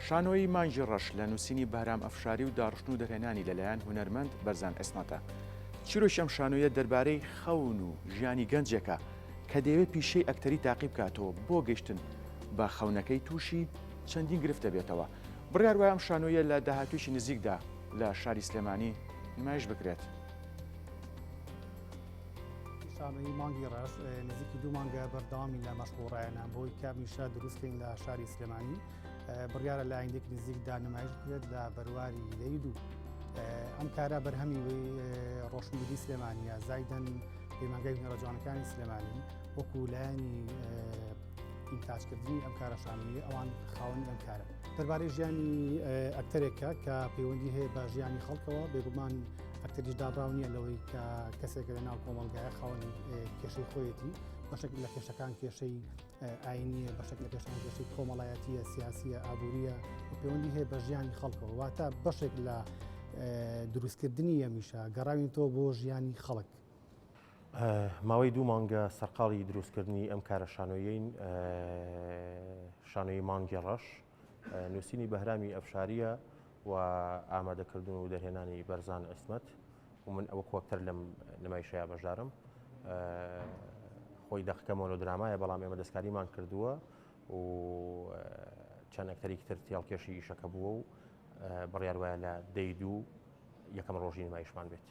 شانۆی مانگی ڕەش لە نووسینی بەرام ئەفشاری و داڕشن و دەرهێنانی لەلایەن هونەرمەند بەرزان ئەسمەتە. چیرۆشەم شانۆیە دەربارەی خەون و ژیانی گەنجێکە کە دەیەوێت پیشەی ئەکتەری تاقی بکاتەوە بۆ گەیشتن بە خەونەکەی تووشی چەندین گرفتە بێتەوە. بڕیار وایە ئەم شانۆیە لە داهاتوویشی نزیکدا لە شاری سلێمانی نمایش بکرێت. شانۆی مانگی ڕەش نزیکی 2 مانگە بەردەوامی لە مەشغوڵڕایەنە بۆی کامیشە دروستکەین لە شاری سلێمانی بڕیارە لە ئایندێکی نزیکدا نمایش بکرێت لە بەرواری لەی دوو. ئەم کارە بەرهەمی ڕۆشنبیری سلێمانیە زایدەن پەیمانگای بنەڕەجوانەکانی سلێمانی وەکو لایەنی ئینتاجکردنی ئەم کارە شانۆیی ئەوان خاوەنی ئەم کارە. دەربارەی ژیانی ئەکتەرێکە کە پەیوەندی هەیە بە ژیانی خەڵکەوە بێگومان ئەکتەریش دابراو نییە لەوەی کە کەسێکە لە ناو کۆمەڵگایە خاوەنی کێشەی خۆیەتی بەشێک لە کێشەکان کێشەی ئاینیە بەشێک لە کێشەکان کێشەی کۆمەڵایەتیە سیاسیە ئابووریە و پەیوەندی هەیە بە ژیانی خەڵکەوە واتە بەشێک لە دروستکردنی ئەمیشە گەڕاوین تۆ بۆ ژیانی خەڵک. ماوەی 2 مانگە سەرقاڵی دروستکردنی ئەم کارە شانۆیین شانۆی مانگی ڕەش نووسینی بەهرامی ئەفشاریە و ئامادەکردن و دەرهێنانی بەرزان ئەسمەت و من ئەوە کۆکتەر لەم نمایشەیە بەشدارم. خۆی دەقیقە مۆنۆدرامایە بەڵام ئێمە دەستکاریمان کردووە و چەند ئەکتەرێکی تر تێڵکێشی ئیشەکە بووە و بڕیار وایە لە دەی دوو یەکەم ڕۆژی نمایشمان بێت.